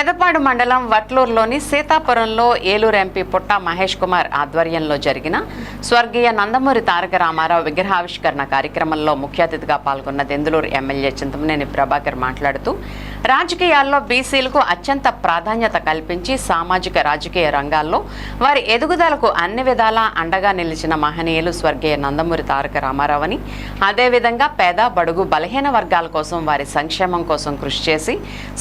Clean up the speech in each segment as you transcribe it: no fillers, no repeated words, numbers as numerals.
పెదపాడు మండలం వట్లూరులోని సీతాపురంలో ఏలూరు ఎంపీ పుట్ట మహేష్ కుమార్ ఆధ్వర్యంలో జరిగిన స్వర్గీయ నందమూరి తారక రామారావు విగ్రహావిష్కరణ కార్యక్రమంలో ముఖ్య అతిథిగా పాల్గొన్న దెందులూరు ఎమ్మెల్యే చింతమనేని ప్రభాకర్ మాట్లాడుతూ రాజకీయాల్లో బీసీలకు అత్యంత ప్రాధాన్యత కల్పించి సామాజిక రాజకీయ రంగాల్లో వారి ఎదుగుదలకు అన్ని విధాలా అండగా నిలిచిన మహనీయులు స్వర్గీయ నందమూరి తారక రామారావు అని, అదేవిధంగా పేద బడుగు బలహీన వర్గాల కోసం వారి సంక్షేమం కోసం కృషి చేసి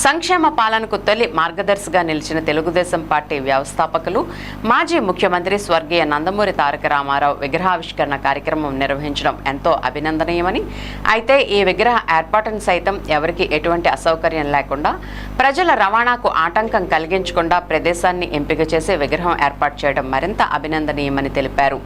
సంక్షేమ పాలనకు తొలి మార్గదర్శిగా నిలిచిన తెలుగుదేశం పార్టీ వ్యవస్థాపకులు మాజీ ముఖ్యమంత్రి స్వర్గీయ నందమూరి తారక రామారావు విగ్రహావిష్కరణ కార్యక్రమం నిర్వహించడం ఎంతో అభినందనీయమని, అయితే ఈ విగ్రహ ఏర్పాటును సైతం ఎవరికి ఎటువంటి అసౌకర్యం లేకుండా ప్రజల రవాణాకు ఆటంకం కలిగించకుండా ప్రదేశాన్ని ఎంపిక చేసి విగ్రహం ఏర్పాటు చేయడం మరింత అభినందనీయమని తెలిపారు.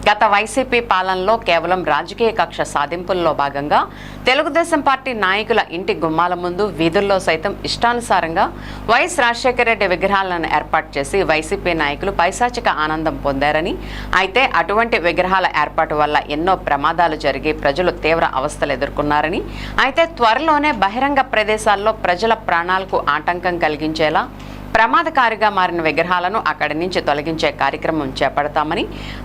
గత వైసీపీ పాలనలో కేవలం రాజకీయ కక్ష సాధింపుల్లో భాగంగా తెలుగుదేశం పార్టీ నాయకుల ఇంటి గుమ్మాల ముందు వీధుల్లో సైతం ఇష్టానుసారంగా వైఎస్ రాజశేఖర రెడ్డి విగ్రహాలను ఏర్పాటు చేసి వైసీపీ నాయకులు పైశాచిక ఆనందం పొందారని, అయితే అటువంటి విగ్రహాల ఏర్పాటు వల్ల ఎన్నో ప్రమాదాలు జరిగి ప్రజలు తీవ్ర అవస్థలు ఎదుర్కొన్నారని, అయితే త్వరలోనే బహిరంగ ప్రదేశాల్లో ప్రజల ప్రాణాలకు ఆటంకం కలిగించేలా ప్రమాదకారిగా మారిన విగ్రహాలను అక్కడి నుంచి తొలగించే కార్యక్రమం చేపడతామని,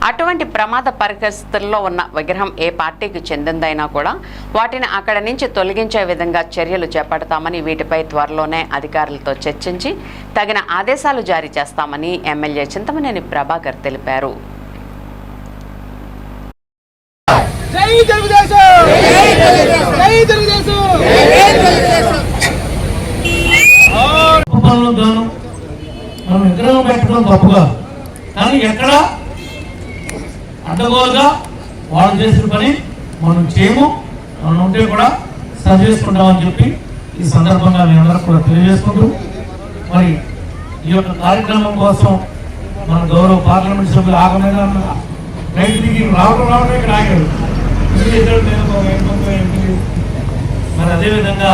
అటువంటి ప్రమాద పరిస్థితుల్లో ఉన్న విగ్రహం ఏ పార్టీకి చెందిందైనా కూడా వాటిని అక్కడి నుంచి తొలగించే విధంగా చర్యలు చేపడతామని, వీటిపై త్వరలోనే అధికారులతో చర్చించి తగిన ఆదేశాలు జారీ చేస్తామని ఎమ్మెల్యే చింతమనేని ప్రభాకర్ తెలిపారు. మనం విగ్రహం పెట్టడం తప్పుగా, కానీ ఎక్కడ అడ్డగోలుగా వాళ్ళు చేసిన పని మనం చేయము, మనం ఉంటే కూడా సరి చేసుకుంటామని చెప్పి ఈ సందర్భంగా మీ అందరూ కూడా తెలియజేసుకుంటూ, మరి ఈ యొక్క కార్యక్రమం కోసం మన గౌరవ పార్లమెంట్ సభ్యులు ఆగమైన రైతుకి రావడం ఇక్కడ ఆగారు. మరి అదేవిధంగా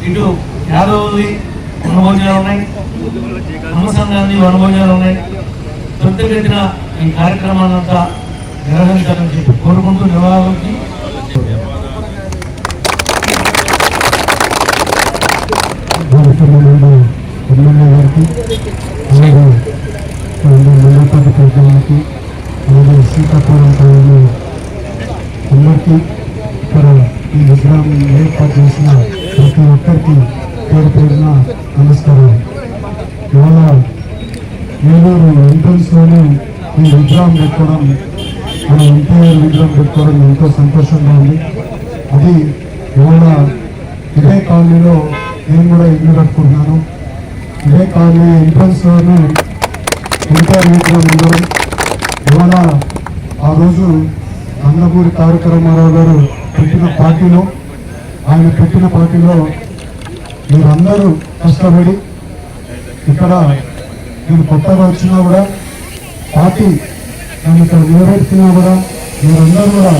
ఇటు యాదవులు వనభోజనాలు ఉన్నాయి, అమ్మసంఘాన్ని వనభోజనాలు ఉన్నాయి. త్వరితగతిన ఈ కార్యక్రమాన్ని అంతా నిర్వహించాలని చెప్పి కోరుకుంటూ నిర్వాహకులకి ఎమ్మెల్యే గారికి, అలాగే మండలపాటి ప్రజలకి, అలాగే సీతాపురం ప్రజలు అందరికీ, ఇక్కడ ఈ విగ్రహం ఏర్పాటు చేసిన ప్రతి ఒక్కరికి పేరు పేరున నమస్కారం. ఇవాళ ఏలూరు ఎంట్రన్స్లోనే ఈ విగ్రహం పెట్టుకోవడం, మన ఎన్టీఆర్ విగ్రహం పెట్టుకోవడం ఎంతో సంతోషంగా ఉంది. అది ఇవాళ ఇదే కాలనీలో నేను కూడా ఇల్లు కట్టుకుంటున్నాను. ఇదే కాలనీ ఎంట్రన్స్లోనే ఎన్టీఆర్ విగ్రహం ఉండడం, ఇవాళ ఆ రోజు నందమూరి తారక రామారావు గారు పెట్టిన పార్టీలో, ఆయన పెట్టిన పార్టీలో మీరందరూ కష్టపడి ఇక్కడ నేను కొత్తగా వచ్చినా కూడా పార్టీ నన్ను ఇక్కడ నిలబెడుతున్నా కూడా మీరందరూ కూడా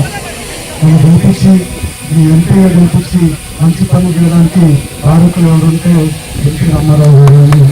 నన్ను గెలిపించి, మీ ఎంపీగా గెలిపించి మంచి పని చేయడానికి కారకులు ఎవరుంటే ఎన్టీ రామారావు గారు అని